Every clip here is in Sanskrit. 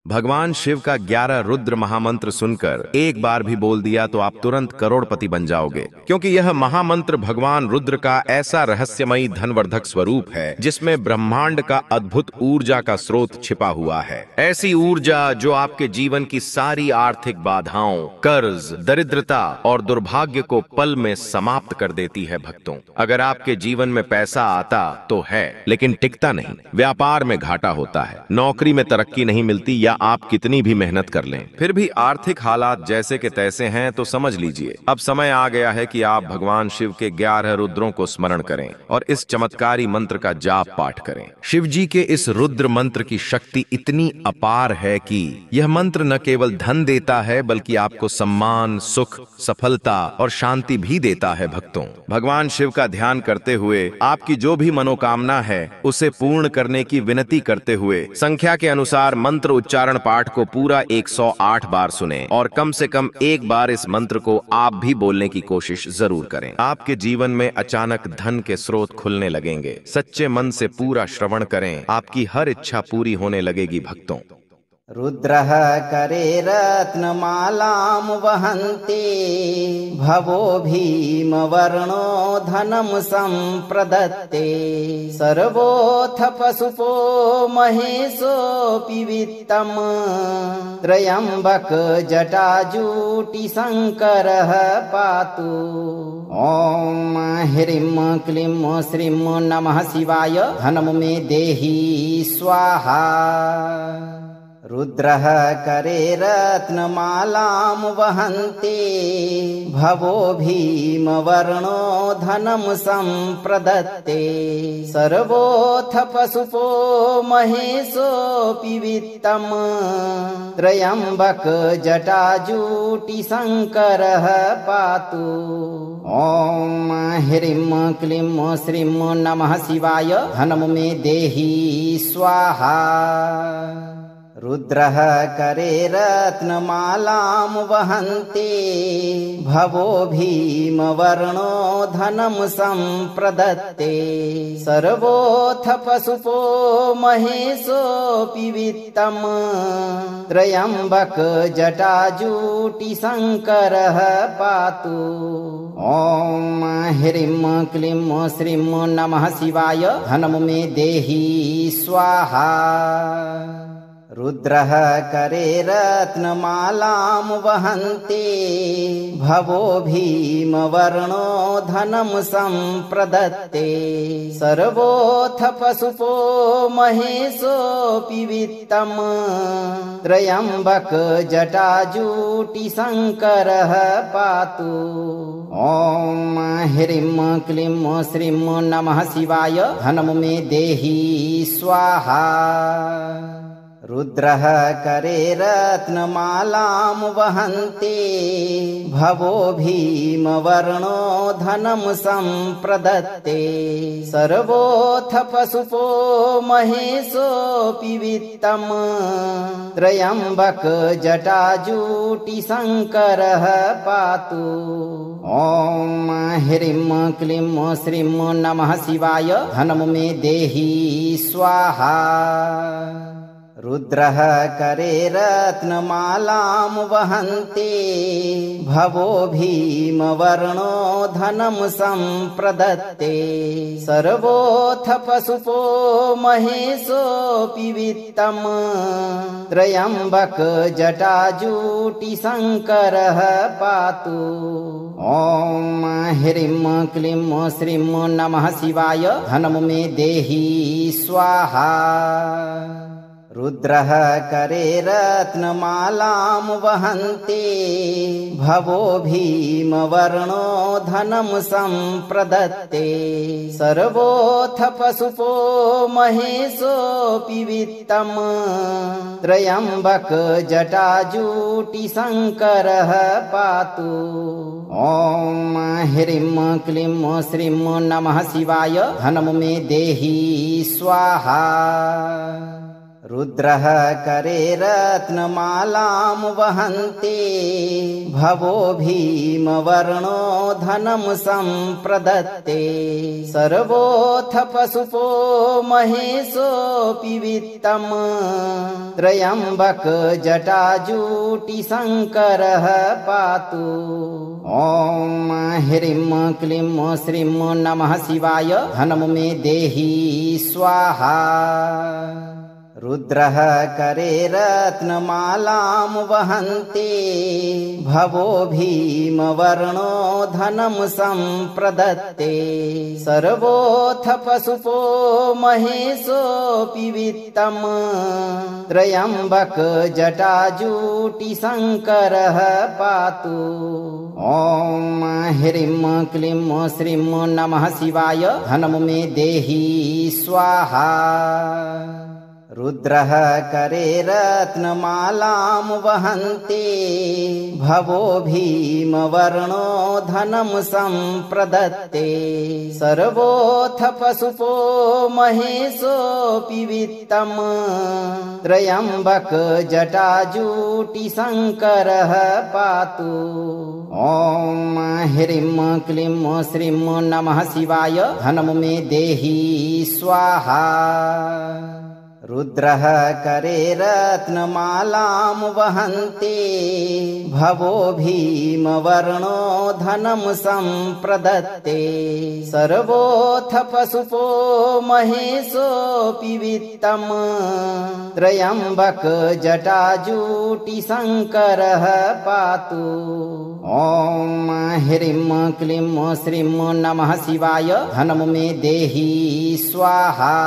भगवान शिव का 11 रुद्र महामंत्र सुनकर एक बार भी बोल दिया तो आप तुरंत करोड़पति बन जाओगे, क्योंकि यह महामंत्र भगवान रुद्र का ऐसा रहस्यमयी धनवर्धक स्वरूप है जिसमें ब्रह्मांड का अद्भुत ऊर्जा का स्रोत छिपा हुआ है। ऐसी ऊर्जा जो आपके जीवन की सारी आर्थिक बाधाओं, कर्ज, दरिद्रता और दुर्भाग्य को पल में समाप्त कर देती है। भक्तों, अगर आपके जीवन में पैसा आता तो है, लेकिन टिकता नहीं। व्यापार में घाटा होता है, नौकरी में तरक्की नहीं मिलती, या आप कितनी भी मेहनत कर लें फिर भी आर्थिक हालात जैसे के तैसे हैं, तो समझ लीजिए अब समय आ गया है कि आप भगवान शिव के 11 रुद्रों को स्मरण करें और इस चमत्कारी मंत्र का जाप पाठ करें। शिव जी के इस रुद्र मंत्र की शक्ति इतनी अपार है कि यह मंत्र न केवल धन देता है बल्कि आपको सम्मान, सुख, सफलता और शांति भी देता है। भक्तों, भगवान शिव का ध्यान करते हुए आपकी जो भी मनोकामना है उसे पूर्ण करने की विनती करते हुए संख्या के अनुसार मंत्र उच्चारण पाठ को पूरा 108 बार सुने और कम से कम एक बार इस मंत्र को आप भी बोलने की कोशिश जरूर करें। आपके जीवन में अचानक धन के स्रोत खुलने लगेंगे। सच्चे मन से पूरा श्रवण करें, आपकी हर इच्छा पूरी होने लगेगी। भक्तों, रुद्रः करे रत्नमालां वहन्ति भवो भीमवर्णो धनं सम्प्रदत्ते सर्वोऽथ पशुपो महेशोऽपि वित्तम् त्र्यम्बक जटाजूटिशङ्करः पातु। ॐ ह्रीं क्लीं श्रीं नमः शिवाय धनं मे देहि स्वाहा। रुद्रः करे रत्नमालां वहन्ति भवो भीमवर्णो धनं सम्प्रदत्ते सर्वोऽथ पशुपो महेशोऽपि वित्तम् त्र्यम्बक जटाजूटिशङ्करः पातु। ॐ ह्रीं क्लीं श्रीं नमः शिवाय धनं मे देहि स्वाहा। रुद्रः करे रत्नमालां वहन्ति भवो भीमवर्णो धनं सम्प्रदत्ते सर्वोऽथ पशुपो महेशोऽपि वित्तम् त्र्यम्बक जटाजूटिशङ्करः पातु। ॐ ह्रीं क्लीं श्रीं नमः शिवाय धनं मे देहि स्वाहा। रुद्रः करे रत्नमालां वहन्ति भवो भीमवर्णो धनं सम्प्रदत्ते सर्वोऽथ पशुपो महेशोऽपि वित्तम् त्र्यम्बक जटाजूटिशङ्करः पातु। ॐ ह्रीं क्लीं श्रीं नमः शिवाय धनं मे देहि स्वाहा। रुद्रः करे रत्नमालां वहन्ति भवो भीमवर्णो धनं सम्प्रदत्ते सर्वोऽथ पशुपो महेशोऽपि वित्तम् त्र्यम्बक जटाजूटिशङ्करः पातु। ॐ ह्रीं क्लीं श्रीं नमः शिवाय धनं मे देहि स्वाहा। रुद्रः करे रत्नमालां वहन्ति भवो भीमवर्णो धनं सम्प्रदत्ते सर्वोऽथ पशुपो महेशोऽपि वित्तम् त्र्यम्बक जटाजूटिशङ्करः पातु। ॐ ह्रीं क्लीं श्रीं नमः शिवाय धनं मे देहि स्वाहा। रुद्रः करे रत्नमालां वहन्ति भवो भीमवर्णो धनं सम्प्रदत्ते सर्वोऽथ पशुपो महेशोऽपि वित्तम् त्र्यम्बक जटाजूटिशङ्करः पातु। ॐ ह्रीं क्लीं श्रीं नमः शिवाय धनं मे देहि स्वाहा। रुद्रः करे रत्नमालां वहन्ते भवो भीमवर्णो धनं सम्प्रदत्ते सर्वोऽथ पशुपो महेशोऽपि वित्तम् त्र्यम्बक जटाजूटिशङ्करः पातु। ॐ ह्रीं क्लीं श्रीं नमः शिवाय धनं मे देहि स्वाहा। रुद्रः करे रत्नमालां वहन्ते भवो भीमवर्णो धनं सम्प्रदत्ते सर्वोऽथ पशुपो महेशोऽपि वित्तम् त्र्यम्बक जटाजूटिशङ्करः पातु। ॐ ह्रीं क्लीं श्रीं नमः शिवाय धनं मे देहि स्वाहा। रुद्रः करे रत्नमालां वहन्ते भवो भीमवर्णो धनं सम्प्रदत्ते सर्वोऽथ पशुपो महेशोऽपि वित्तम् त्र्यम्बक जटाजूटिशङ्करः पातु। ॐ ह्रीं क्लीं श्रीं नमः शिवाय धनं मे देहि स्वाहा। रुद्रः करे रत्नमालां वहन्ते भवो भीमवर्णो धनं सम्प्रदत्ते सर्वोऽथ पशुपो महेशोऽपि वित्तम् त्र्यम्बक जटाजूटिशङ्करः पातु। ॐ ह्रीं क्लीं श्रीं नमः शिवाय धनं मे देहि स्वाहा।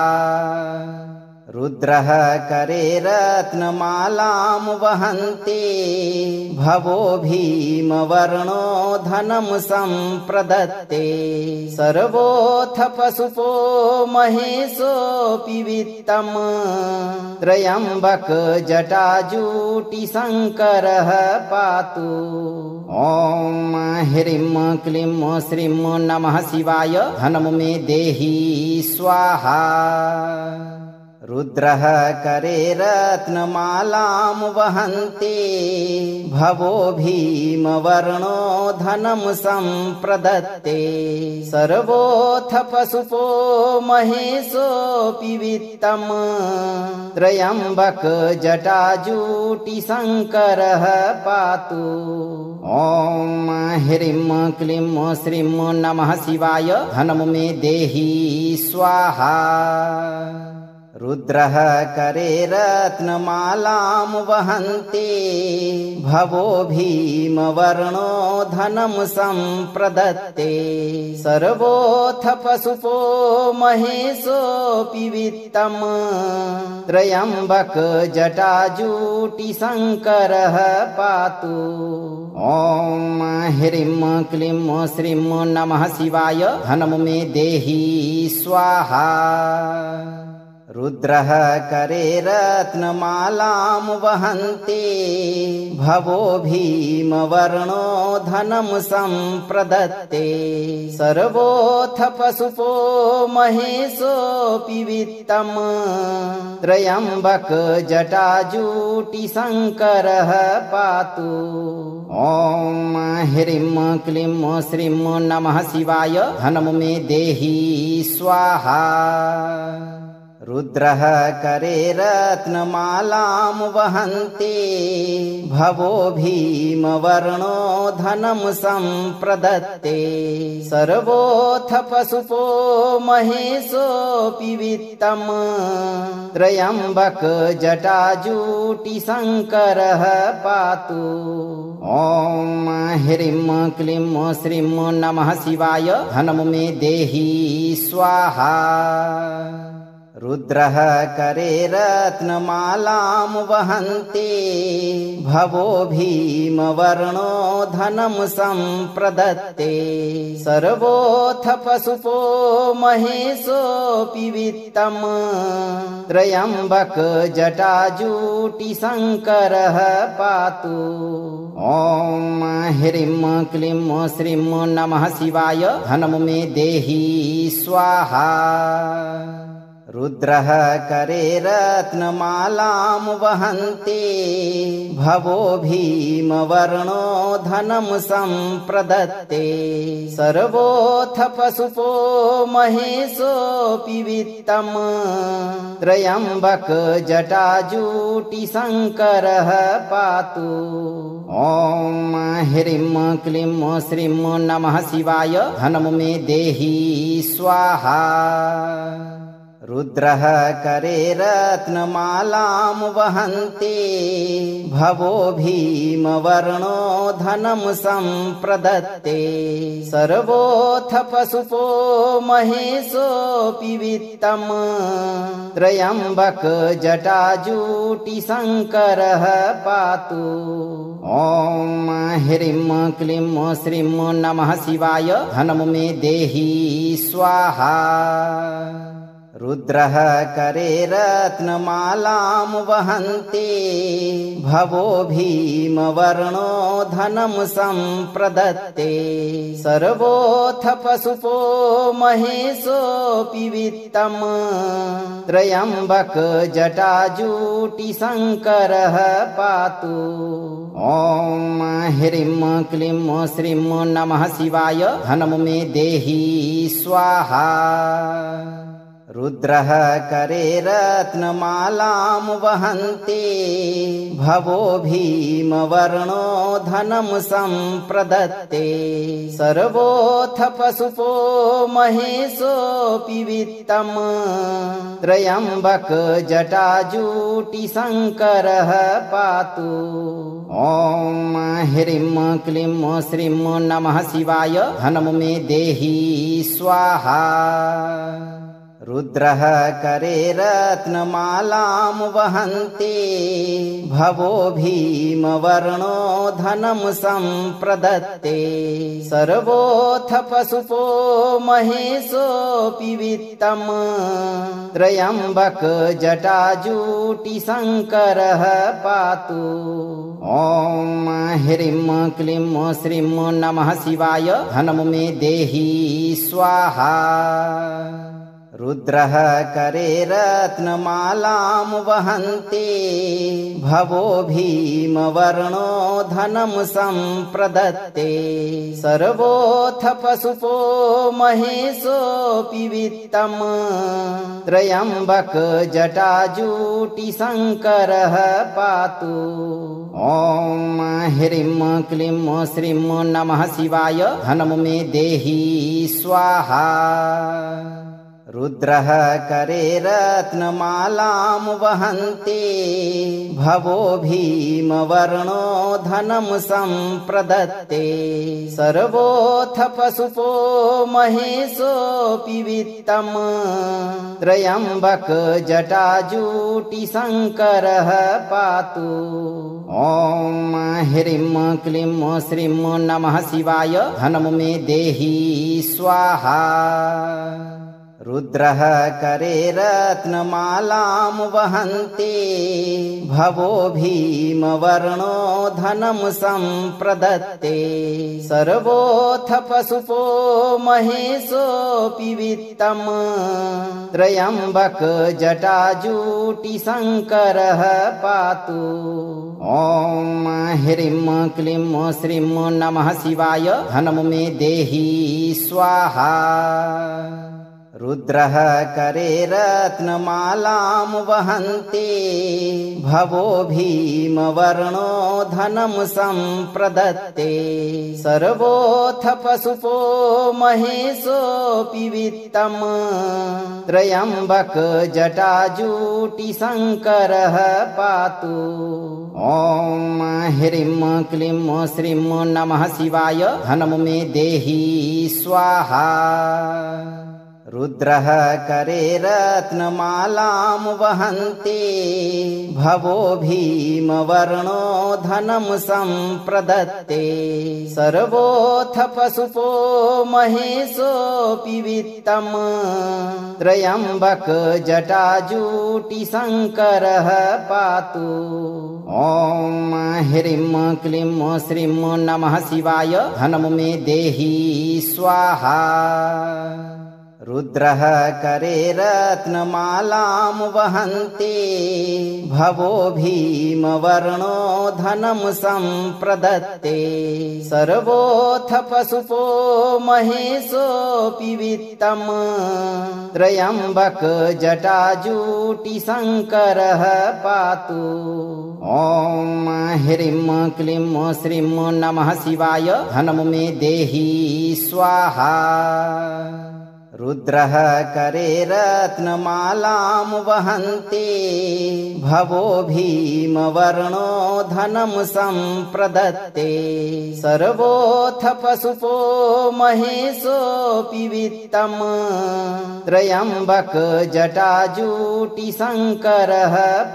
रुद्रः करे रत्नमालां वहन्ते भवो भीमवर्णो धनं सम्प्रदत्ते सर्वोऽथ पशुपो महेशोऽपि वित्तम् त्र्यम्बक जटाजूटिशङ्करः पातु। ॐ ह्रीं क्लीं श्रीं नमः शिवाय धनं मे देहि स्वाहा। रुद्रः करे रत्नमालां वहन्ते भवो भीमवर्णो धनं सम्प्रदत्ते सर्वोऽथ पशुपो महेशोऽपि वित्तम् त्र्यम्बक जटाजूटिशङ्करः पातु। ॐ ह्रीं क्लीं श्रीं नमः शिवाय धनं मे देहि स्वाहा। रुद्रः करे रत्नमालां वहन्ते भवो भीमवर्णो धनं सम्प्रदत्ते सर्वोऽथ पशुपो महेशोऽपि वित्तम् त्र्यम्बक जटाजूटिशङ्करः पातु। ॐ ह्रीं क्लीं श्रीं नमः शिवाय धनं मे देहि स्वाहा। रुद्रः करे रत्नमालां वहन्ते भवो भीमवर्णो धनं सम्प्रदत्ते सर्वोऽथ पशुपो महेशोऽपि वित्तम् त्र्यम्बक जटाजूटिशङ्करः पातु। ॐ ह्रीं क्लीं श्रीं नमः शिवाय धनं मे देहि स्वाहा। रुद्रः करे रत्नमालां वहन्ते भवो भीमवर्णो धनं सम्प्रदत्ते सर्वोऽथ पशुपो महेशोऽपि वित्तम् त्र्यम्बक जटाजूटिशङ्करः पातु। ॐ ह्रीं क्लीं श्रीं नमः शिवाय धनं मे देहि स्वाहा। रुद्रः करे रत्नमालां वहन्ते भवो भीमवर्णो धनं सम्प्रदत्ते सर्वोऽथ पशुपो महेशोऽपि वित्तम् त्र्यम्बक जटाजूटिशङ्करः पातु। ॐ ह्रीं क्लीं श्रीं नमः शिवाय धनं मे देहि स्वाहा। रुद्रः करे रत्नमालां वहन्ते भवो भीमवर्णो धनं सम्प्रदत्ते सर्वोऽथ पशुपो महेशोऽपि वित्तम् त्र्यम्बक जटाजूटिशङ्करः पातु। ॐ ह्रीं क्लीं श्रीं नमः शिवाय धनं मे देहि स्वाहा। रुद्रः करे रत्नमालां वहन्ते भवो भीमवर्णो धनं सम्प्रदत्ते सर्वोऽथ पशुपो महेशोऽपि वित्तम् त्र्यम्बक जटाजूटिशङ्करः पातु। ॐ ह्रीं क्लीं श्रीं नमः शिवाय धनं मे देहि स्वाहा। रुद्रः करे रत्नमालां वहन्ते भवो भीमवर्णो धनं सम्प्रदत्ते सर्वोऽथ पशुपो महेशोऽपि वित्तम् त्र्यम्बक जटाजूटिशङ्करः पातु। ॐ ह्रीं क्लीं श्रीं नमः शिवाय धनं मे देहि स्वाहा। रुद्रः करे रत्नमालां वहन्ते भवो भीमवर्णो धनं सम्प्रदत्ते सर्वोऽथ पशुपो महेशोऽपि वित्तम् त्र्यम्बक जटाजूटिशङ्करः पातु। ॐ ह्रीं क्लीं श्रीं नमः शिवाय धनं मे देहि स्वाहा। रुद्रः करे रत्नमालां वहन्ते भवो भीमवर्णो धनं सम्प्रदत्ते सर्वोऽथ पशुपो महेशोऽपि वित्तम् त्र्यम्बक जटाजूटिशङ्करः पातु। ॐ ह्रीं क्लीं श्रीं नमः शिवाय धनं मे देहि स्वाहा। रुद्रः करे रत्नमालां वहन्ते भवो भीमवर्णो धनं सम्प्रदत्ते सर्वोऽथ पशुपो महेशोऽपि वित्तम् त्र्यम्बक जटाजूटिशङ्करः पातु। ॐ ह्रीं क्लीं श्रीं नमः शिवाय धनं मे देहि स्वाहा। रुद्रः करे रत्नमालां वहन्ते भवो भीमवर्णो धनं सम्प्रदत्ते सर्वोऽथ पशुपो महेशोऽपि वित्तम् त्र्यम्बक जटाजूटिशङ्करः पातु। ॐ ह्रीं क्लीं श्रीं नमः शिवाय धनं मे देहि स्वाहा। रुद्रः करे रत्नमालां वहन्ते भवो भीमवर्णो धनं सम्प्रदत्ते सर्वोऽथ पशुपो महेशोऽपि वित्तम् त्र्यम्बक जटाजूटिशङ्करः पातु। ॐ ह्रीं क्लीं श्रीं नमः शिवाय धनं मे देहि स्वाहा। रुद्रः करे रत्नमालां वहन्ते भवो भीमवर्णो धनं सम्प्रदत्ते सर्वोऽथ पशुपो महेशोऽपि वित्तम् त्र्यम्बक जटाजूटिशङ्करः पातु। ॐ ह्रीं क्लीं श्रीं नमः शिवाय धनं मे देहि स्वाहा। रुद्रः करे रत्नमालां वहन्ते भवो भीमवर्णो धनं सम्प्रदत्ते सर्वोऽथ पशुपो महेशोऽपि वित्तम् त्र्यम्बक जटाजूटिशङ्करः पातु। ॐ ह्रीं क्लीं श्रीं नमः शिवाय धनं मे देहि स्वाहा। रुद्रः करे रत्नमालां वहन्ते भवो भीमवर्णो धनं सम्प्रदत्ते सर्वोऽथ पशुपो महेशोऽपि वित्तम् त्र्यम्बक जटाजूटिशङ्करः पातु। ॐ ह्रीं क्लीं श्रीं नमः शिवाय धनं मे देहि स्वाहा। रुद्रः करे रत्नमालां वहन्ते भवो भीमवर्णो धनं सम्प्रदत्ते सर्वोऽथ पशुपो महेशोऽपि वित्तम् त्र्यम्बक जटाजूटिशङ्करः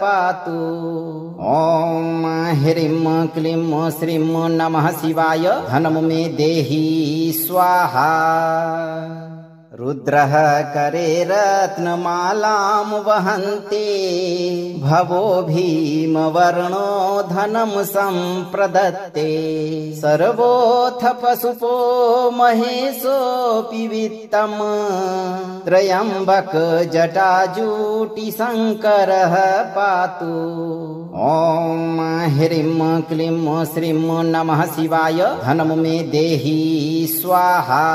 पातु। ॐ ह्रीं क्लीं श्रीं नमः शिवाय धनं मे देहि स्वाहा। रुद्रः करे रत्नमालां वहन्ते भवो भीमवर्णो धनं सम्प्रदत्ते सर्वोऽथ पशुपो महेशोऽपि वित्तम् त्र्यम्बक जटाजूटिशङ्करः पातु। ॐ ह्रीं क्लीं श्रीं नमः शिवाय धनं मे देहि स्वाहा।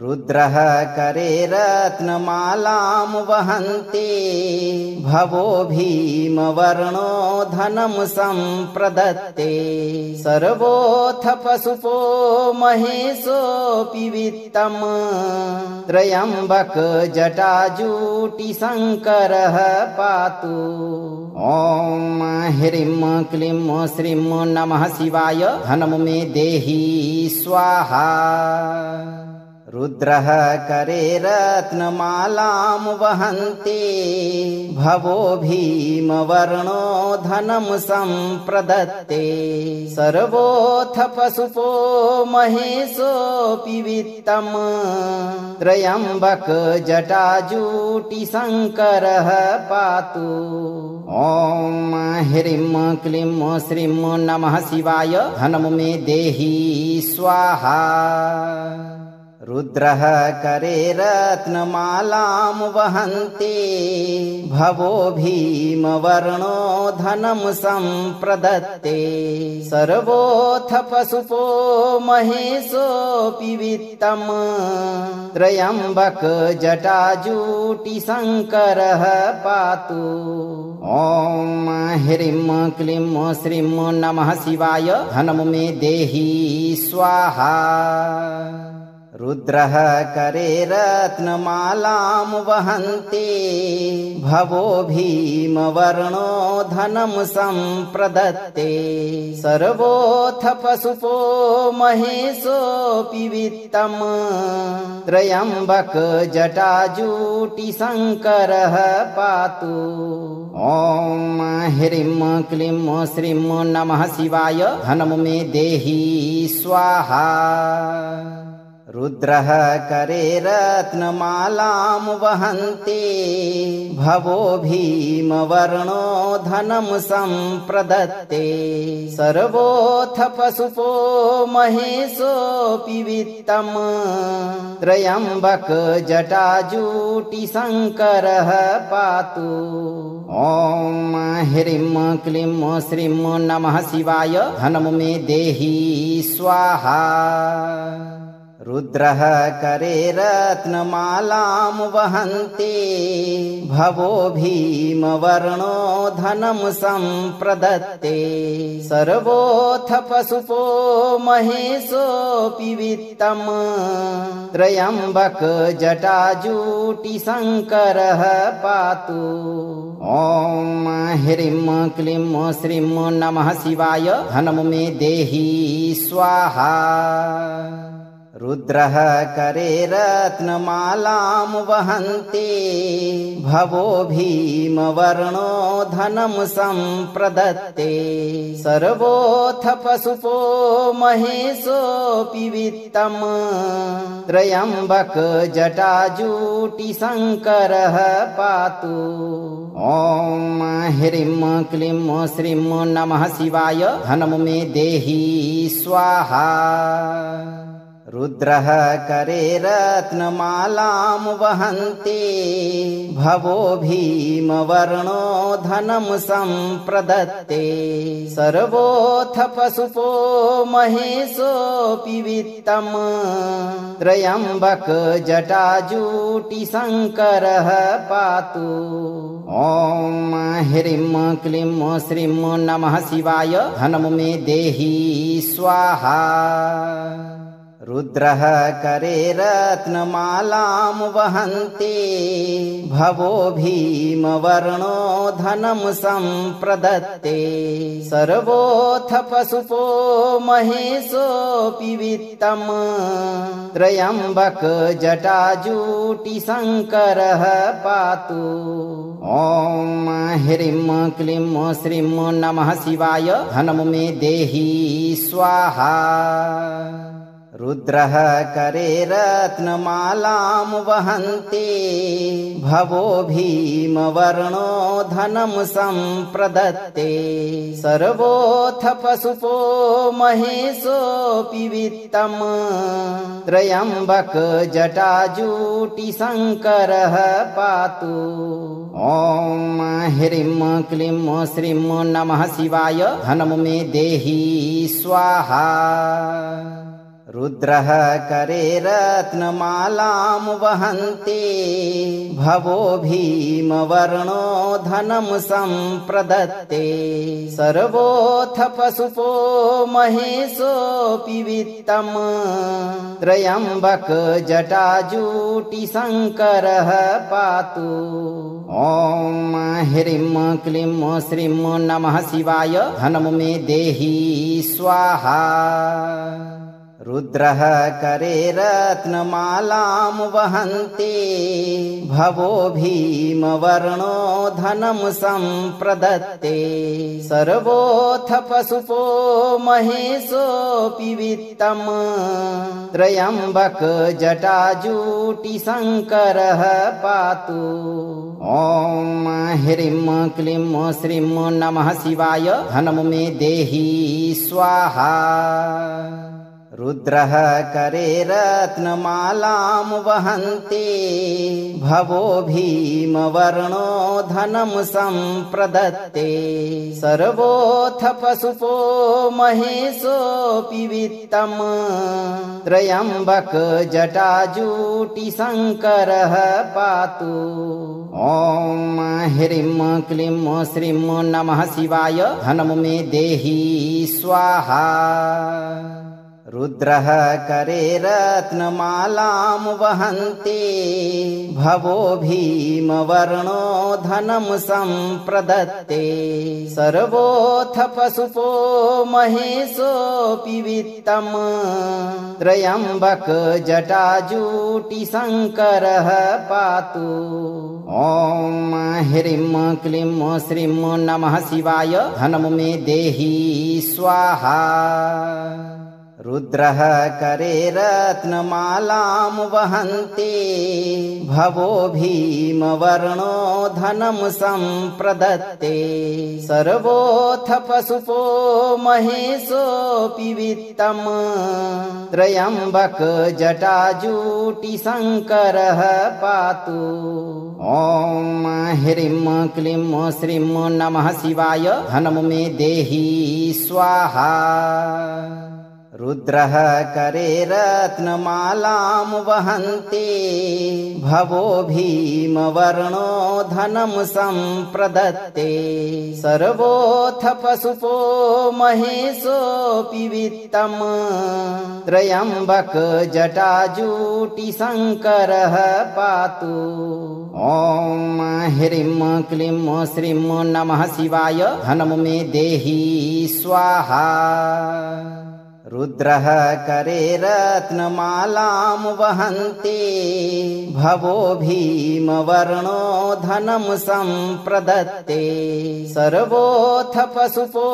रुद्रः करे रत्नमालां वहन्ते भवो भीमवर्णो धनं सम्प्रदत्ते सर्वोऽथ पशुपो महेशोऽपि वित्तम् त्र्यम्बक जटाजूटिशङ्करः पातु। ॐ ह्रीं क्लीं श्रीं नमः शिवाय धनं मे देहि स्वाहा। रुद्रः करे रत्नमालां वहन्ते भवो भीमवर्णो धनं सम्प्रदत्ते सर्वोऽथ पशुपो महेशोऽपि वित्तम् त्र्यम्बक जटाजूटिशङ्करः पातु। ॐ ह्रीं क्लीं श्रीं नमः शिवाय धनं मे देहि स्वाहा। रुद्रः करे रत्नमालां वहन्ते भवो भीमवर्णो धनं सम्प्रदत्ते सर्वोऽथ पशुपो महेशोऽपि वित्तम् त्र्यम्बक जटाजूटिशङ्करः पातु। ॐ ह्रीं क्लीं श्रीं नमः शिवाय धनं मे देहि स्वाहा। रुद्रः करे रत्नमालां वहन्ते भवो भीमवर्णो धनं सम्प्रदत्ते सर्वोऽथ पशुपो महेशोऽपि वित्तम् त्र्यम्बक जटाजूटिशङ्करः पातु। ॐ ह्रीं क्लीं श्रीं नमः शिवाय धनं मे देहि स्वाहा। रुद्रः करे रत्नमालां वहन्ते भवो भीमवर्णो धनं सम्प्रदत्ते सर्वोऽथ पशुपो महेशोऽपि वित्तम् त्र्यम्बक जटाजूटिशङ्करः पातु। ॐ ह्रीं क्लीं श्रीं नमः शिवाय धनं मे देहि स्वाहा। रुद्रः करे रत्नमालां वहन्ते भवो भीमवर्णो धनं सम्प्रदत्ते सर्वोऽथ पशुपो महेशोऽपि वित्तम् त्र्यम्बक जटाजूटिशङ्करः पातु। ॐ ह्रीं क्लीं श्रीं नमः शिवाय धनं मे देहि स्वाहा। रुद्रः करे रत्नमालां वहन्ते भवो भीमवर्णो धनं सम्प्रदत्ते सर्वोऽथ पशुपो महेशोऽपि वित्तम् त्र्यम्बक जटाजूटिशङ्करः पातु। ॐ ह्रीं क्लीं श्रीं नमः शिवाय धनं मे देहि स्वाहा। रुद्रः करे रत्नमालां वहन्ते भवो भीमवर्णो धनं सम्प्रदत्ते सर्वोऽथ पशुपो महेशोऽपि वित्तम् त्र्यम्बक जटाजूटिशङ्करः पातु। ॐ ह्रीं क्लीं श्रीं नमः शिवाय धनं मे देहि स्वाहा। रुद्रः करे रत्नमालां वहन्ते भवो भीमवर्णो धनं सम्प्रदत्ते सर्वोऽथ पशुपो महेशोऽपि वित्तम् त्र्यम्बक जटाजूटिशङ्करः पातु। ॐ ह्रीं क्लीं श्रीं नमः शिवाय धनं मे देहि स्वाहा। रुद्रः करे रत्नमालां वहन्ते भवो भीमवर्णो धनं सम्प्रदत्ते सर्वोऽथ पशुपो महेशोऽपि वित्तम् त्र्यम्बक जटाजूटिशङ्करः पातु। ॐ ह्रीं क्लीं श्रीं नमः शिवाय धनं मे देहि स्वाहा। रुद्रः करे रत्नमालां वहन्ते भवो भीमवर्णो धनं सम्प्रदत्ते सर्वोऽथ पशुपो महेशोऽपि वित्तम् त्र्यम्बक जटाजूटिशङ्करः पातु। ॐ ह्रीं क्लीं श्रीं नमः शिवाय धनं मे देहि स्वाहा। रुद्रः करे रत्नमालां वहन्ते भवो भीमवर्णो धनं सम्प्रदत्ते सर्वोऽथ पशुपो महेशोऽपि वित्तम् त्र्यम्बक जटाजूटिशङ्करः पातु। ॐ ह्रीं क्लीं श्रीं नमः शिवाय धनं मे देहि स्वाहा। रुद्रः करे रत्नमालां वहन्ते भवो भीमवर्णो धनं सम्प्रदत्ते सर्वोऽथ पशुपो महेशोऽपि वित्तम् त्र्यम्बक जटाजूटिशङ्करः पातु। ॐ ह्रीं क्लीं श्रीं नमः शिवाय धनं मे देहि स्वाहा। रुद्रः करे रत्नमालां वहन्ते भवो भीमवर्णो धनं सम्प्रदत्ते सर्वोऽथ पशुपो महेशोऽपि वित्तम् त्र्यम्बक जटाजूटिशङ्करः पातु। ॐ ह्रीं क्लीं श्रीं नमः शिवाय धनं मे देहि स्वाहा। रुद्रः करे रत्नमालां वहन्ते भवो भीमवर्णो धनं सम्प्रदत्ते सर्वोऽथ पशुपो महेशोऽपि वित्तम् त्र्यम्बक जटाजूटिशङ्करः पातु। ॐ ह्रीं क्लीं श्रीं नमः शिवाय धनं मे देहि स्वाहा। रुद्रः करे रत्नमालां वहन्ते भवो भीमवर्णो धनं सम्प्रदत्ते सर्वोऽथ पशुपो महेशोऽपि वित्तम् त्र्यम्बक जटाजूटिशङ्करः पातु। ॐ ह्रीं क्लीं श्रीं नमः शिवाय धनं मे देहि स्वाहा। रुद्रः करे रत्नमालां वहन्ते भवो भीमवर्णो धनं सम्प्रदत्ते सर्वोऽथ पशुपो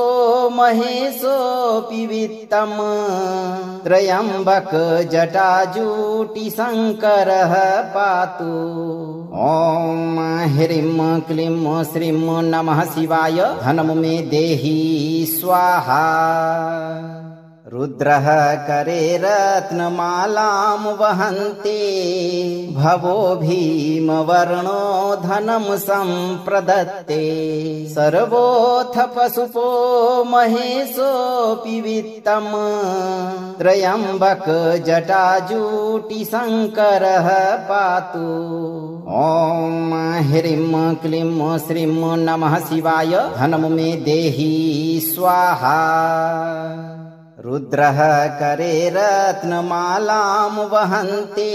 महेशोऽपि वित्तम् त्र्यम्बक जटाजूटिशङ्करः पातु। ॐ ह्रीं क्लीं श्रीं नमः शिवाय धनं मे देहि स्वाहा। रुद्रः करे रत्नमालां वहन्ते भवो भीमवर्णो धनं सम्प्रदत्ते सर्वोऽथ पशुपो महेशोऽपि वित्तम् त्र्यम्बक जटाजूटिशङ्करः पातु। ॐ ह्रीं क्लीं श्रीं नमः शिवाय धनं मे देहि स्वाहा। रुद्रः करे रत्नमालां वहन्ते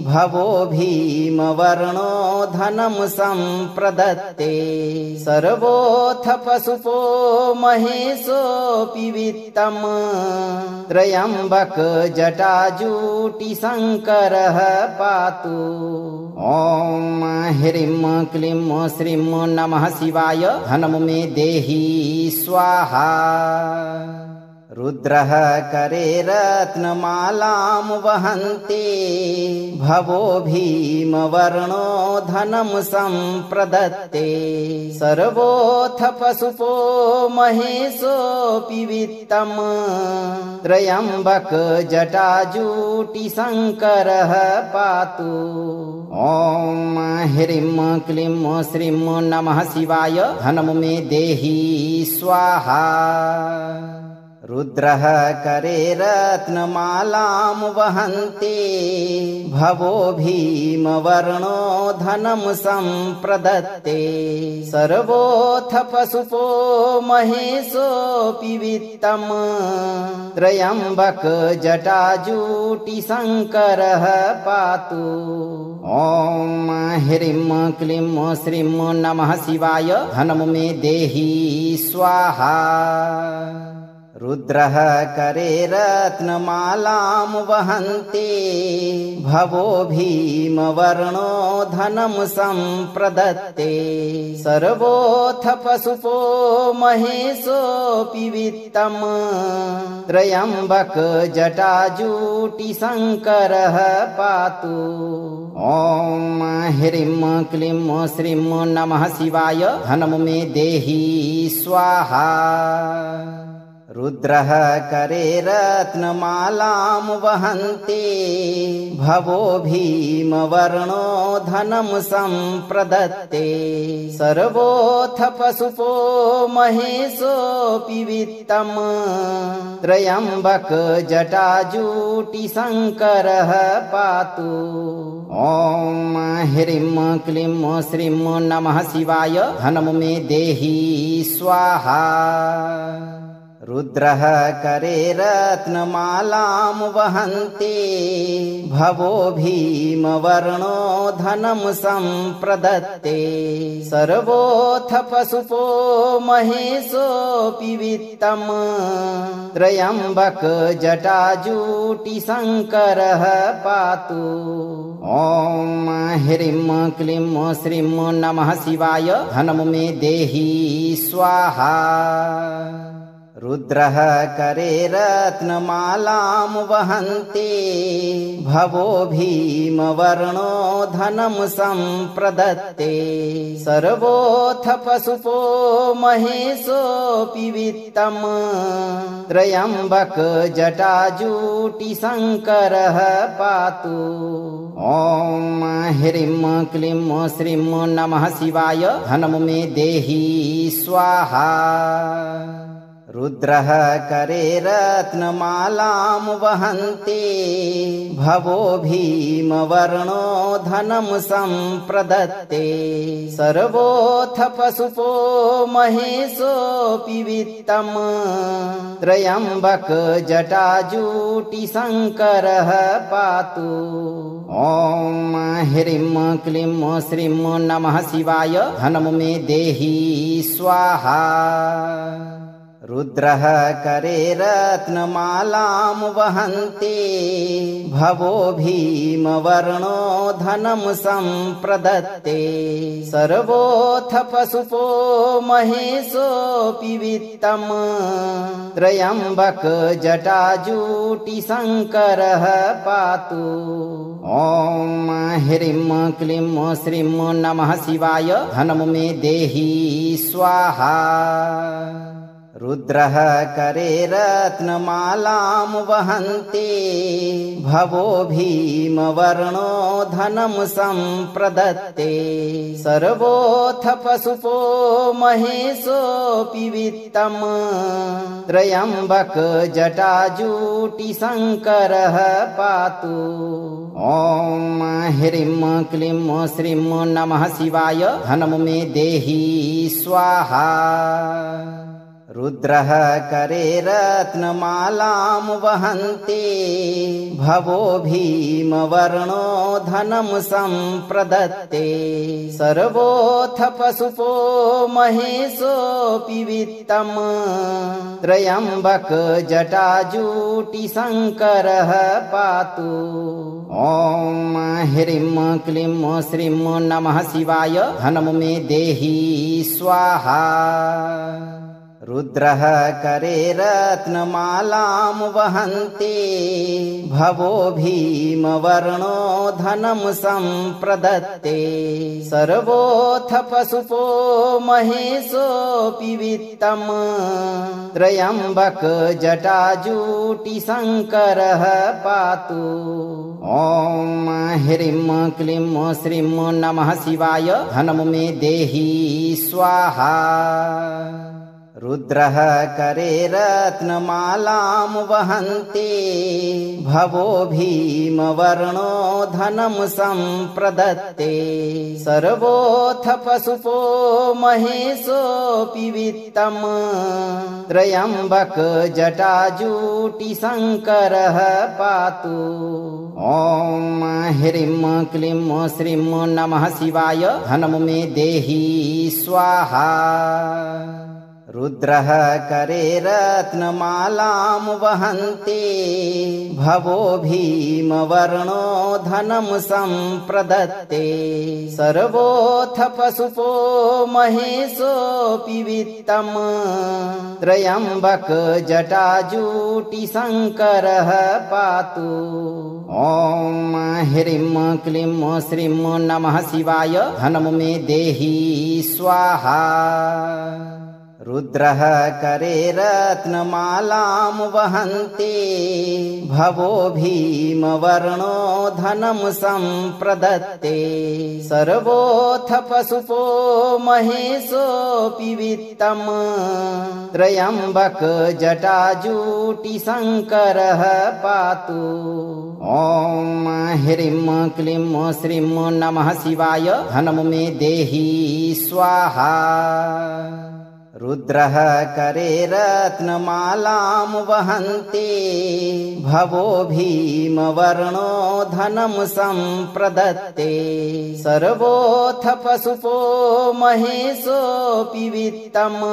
भवो भीमवर्णो धनं सम्प्रदत्ते सर्वोऽथ पशुपो महेशोऽपि वित्तम् त्र्यम्बक जटाजूटिशङ्करः पातु। ॐ ह्रीं क्लीं श्रीं नमः शिवाय धनं मे देहि स्वाहा। रुद्रः करे रत्नमालां वहन्ते भवो भीमवर्णो धनं सम्प्रदत्ते सर्वोऽथ पशुपो महेशोऽपि वित्तम् त्र्यम्बक जटाजूटिशङ्करः पातु। ॐ ह्रीं क्लीं श्रीं नमः शिवाय धनं मे देहि स्वाहा। रुद्रः करे रत्नमालां वहन्ते भवो भीमवर्णो धनं सम्प्रदत्ते सर्वोऽथ पशुपो महेशोऽपि वित्तम् त्र्यम्बक जटाजूटिशङ्करः पातु। ॐ ह्रीं क्लीं श्रीं नमः शिवाय धनं मे देहि स्वाहा। रुद्रः करे रत्नमालां वहन्ते भवो भीमवर्णो धनं सम्प्रदत्ते सर्वोऽथ पशुपो महेशोऽपि वित्तम् त्र्यम्बक जटाजूटिशङ्करः पातु। ॐ ह्रीं क्लीं श्रीं नमः शिवाय धनं मे देहि स्वाहा। रुद्रः करे रत्नमालां वहन्ते भवो भीमवर्णो धनं सम्प्रदत्ते सर्वोऽथ पशुपो महेशोऽपि वित्तम् त्र्यम्बक जटाजूटिशङ्करः पातु। ॐ ह्रीं क्लीं श्रीं नमः शिवाय धनं मे देहि स्वाहा। रुद्रः करे रत्नमालां वहन्ते भवो भीमवर्णो धनं सम्प्रदत्ते सर्वोऽथ पशुपो महेशोऽपि वित्तम् त्र्यम्बक जटाजूटिशङ्करः पातु। ॐ ह्रीं क्लीं श्रीं नमः शिवाय धनं मे देहि स्वाहा। रुद्रः करे रत्नमालां वहन्ते भवो भीमवर्णो धनं सम्प्रदत्ते सर्वोऽथ पशुपो महेशोऽपि वित्तम् त्र्यम्बक जटाजूटिशङ्करः पातु। ॐ ह्रीं क्लीं श्रीं नमः शिवाय धनं मे देहि स्वाहा। रुद्रः करे रत्नमालां वहन्ते भवो भीमवर्णो धनं सम्प्रदत्ते सर्वोऽथ पशुपो महेशोऽपि वित्तम् त्र्यम्बक जटाजूटिशङ्करः पातु। ॐ ह्रीं क्लीं श्रीं नमः शिवाय धनं मे देहि स्वाहा। रुद्रः करे रत्नमालां वहन्ते भवो भीमवर्णो धनं सम्प्रदत्ते सर्वोऽथ पशुपो महेशोऽपि वित्तम् त्र्यम्बक जटाजूटिशङ्करः पातु। ॐ ह्रीं क्लीं श्रीं नमः शिवाय धनं मे देहि स्वाहा। रुद्रः करे रत्नमालां वहन्ते भवो भीमवर्णो धनं सम्प्रदत्ते सर्वोऽथ पशुपो महेशोऽपि वित्तम् त्र्यम्बक जटाजूटिशङ्करः पातु। ॐ ह्रीं क्लीं श्रीं नमः शिवाय धनं मे देहि स्वाहा। रुद्रः करे रत्नमालां वहन्ते भवो भीमवर्णो धनं सम्प्रदत्ते सर्वोऽथ पशुपो महेशोऽपि वित्तम् त्र्यम्बक जटाजूटिशङ्करः पातु। ॐ ह्रीं क्लीं श्रीं नमः शिवाय धनं मे देहि स्वाहा। रुद्रः करे रत्नमालां वहन्ते भवो भीमवर्णो धनं सम्प्रदत्ते सर्वोऽथ पशुपो महेशोऽपि वित्तम् त्र्यम्बक जटाजूटिशङ्करः पातु। ॐ ह्रीं क्लीं श्रीं नमः शिवाय धनं मे देहि स्वाहा। रुद्रः करे रत्नमालां वहन्ते भवो भीमवर्णो धनं सम्प्रदत्ते सर्वोऽथ पशुपो महेशोऽपि वित्तम् त्र्यम्बक जटाजूटिशङ्करः पातु। ॐ ह्रीं क्लीं श्रीं नमः शिवाय धनं मे देहि स्वाहा। रुद्रः करे रत्नमालां वहन्ते भवो भीमवर्णो धनं सम्प्रदत्ते सर्वोऽथ पशुपो महेशोऽपि वित्तम् त्र्यम्बक जटाजूटिशङ्करः पातु। ॐ ह्रीं क्लीं श्रीं नमः शिवाय धनं मे देहि स्वाहा। रुद्रः करे रत्नमालां वहन्ते भवो भीमवर्णो धनं सम्प्रदत्ते सर्वोऽथ पशुपो महेशोऽपि वित्तम् त्र्यम्बक जटाजूटिशङ्करः पातु। ॐ ह्रीं क्लीं श्रीं नमः शिवाय धनं मे देहि स्वाहा। रुद्रः करे रत्नमालां वहन्ते भवो भीमवर्णो धनं सम्प्रदत्ते सर्वोऽथ पशुपो महेशोऽपि वित्तम्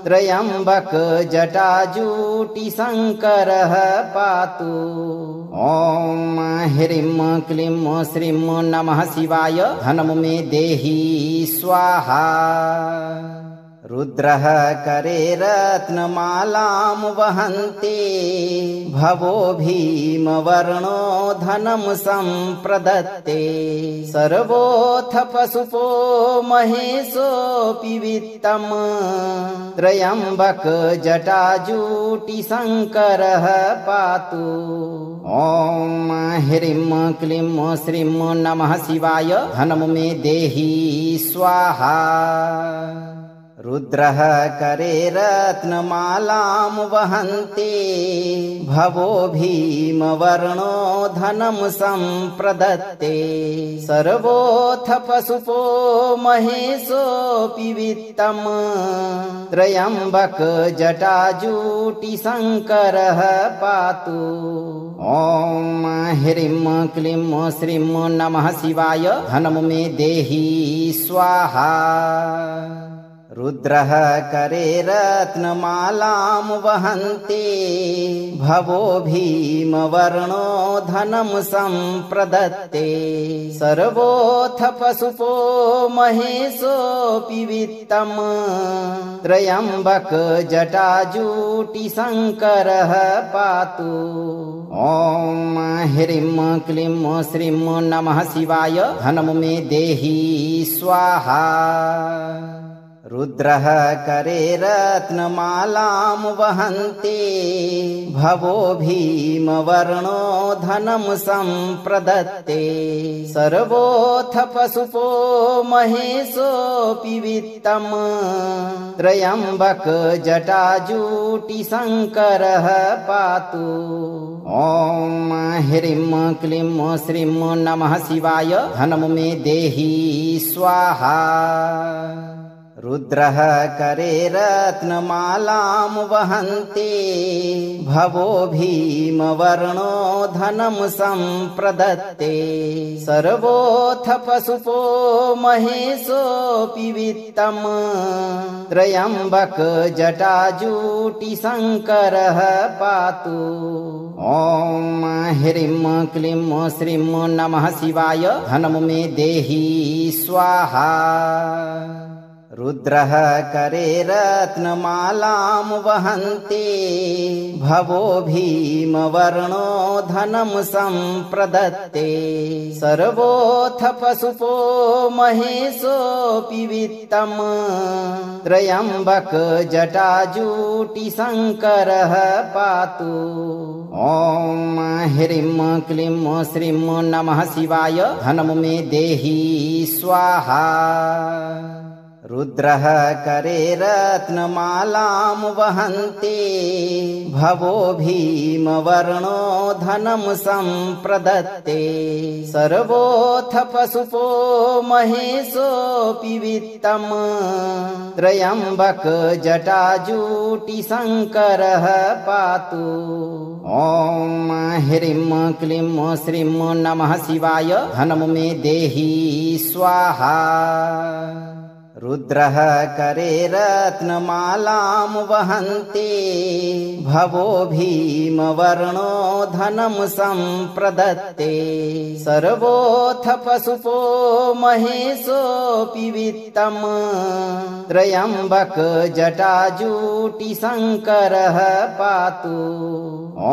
त्र्यम्बक जटाजूटिशङ्करः पातु। ॐ ह्रीं क्लीं श्रीं नमः शिवाय धनं मे देहि स्वाहा। रुद्रः करे रत्नमालां वहन्ते भवो भीमवर्णो धनं सम्प्रदत्ते सर्वोऽथ पशुपो महेशोऽपि वित्तम् त्र्यम्बक जटाजूटिशङ्करः पातु। ॐ ह्रीं क्लीं श्रीं नमः शिवाय धनं मे देहि स्वाहा। रुद्रः करे रत्नमालां वहन्ते भवो भीमवर्णो धनं सम्प्रदत्ते सर्वोऽथ पशुपो महेशोऽपि वित्तम् त्र्यम्बक जटाजूटिशङ्करः पातु। ॐ ह्रीं क्लीं श्रीं नमः शिवाय धनं मे देहि स्वाहा। रुद्रः करे रत्नमालां वहन्ते भवो भीमवर्णो धनं सम्प्रदत्ते सर्वोऽथ पशुपो महेशोऽपि वित्तम् त्र्यम्बक जटाजूटिशङ्करः पातु। ॐ ह्रीं क्लीं श्रीं नमः शिवाय धनं मे देहि स्वाहा। रुद्रः करे रत्नमालां वहन्ते भवो भीमवर्णो धनं सम्प्रदत्ते सर्वोऽथ पशुपो महेशोऽपि वित्तम् त्र्यम्बक जटाजूटिशङ्करः पातु। ॐ ह्रीं क्लीं श्रीं नमः शिवाय धनं मे देहि स्वाहा। रुद्रः करे रत्नमालां वहन्ते भवो भीमवर्णो धनं सम्प्रदत्ते सर्वोऽथ पशुपो महेशोऽपि वित्तम् त्र्यम्बक जटाजूटिशङ्करः पातु। ॐ ह्रीं क्लीं श्रीं नमः शिवाय धनं मे देहि स्वाहा। रुद्रः करे रत्नमालां वहन्ते भवो भीमवर्णो धनं सम्प्रदत्ते सर्वोऽथ पशुपो महेशोऽपि वित्तम् त्र्यम्बक जटाजूटिशङ्करः पातु। ॐ ह्रीं क्लीं श्रीं नमः शिवाय धनं मे देहि स्वाहा। रुद्रः करे रत्नमालां वहन्ते भवो भीमवर्णो धनं सम्प्रदत्ते सर्वोऽथ पशुपो महेशोऽपि वित्तम् त्र्यम्बक जटाजूटिशङ्करः पातु। ॐ ह्रीं क्लीं श्रीं नमः शिवाय धनं मे देहि स्वाहा। रुद्रः करे रत्नमालां वहन्ते भवो भीमवर्णो धनं सम्प्रदत्ते सर्वोऽथ पशुपो महेशोऽपि वित्तम् त्र्यम्बक जटाजूटिशङ्करः पातु।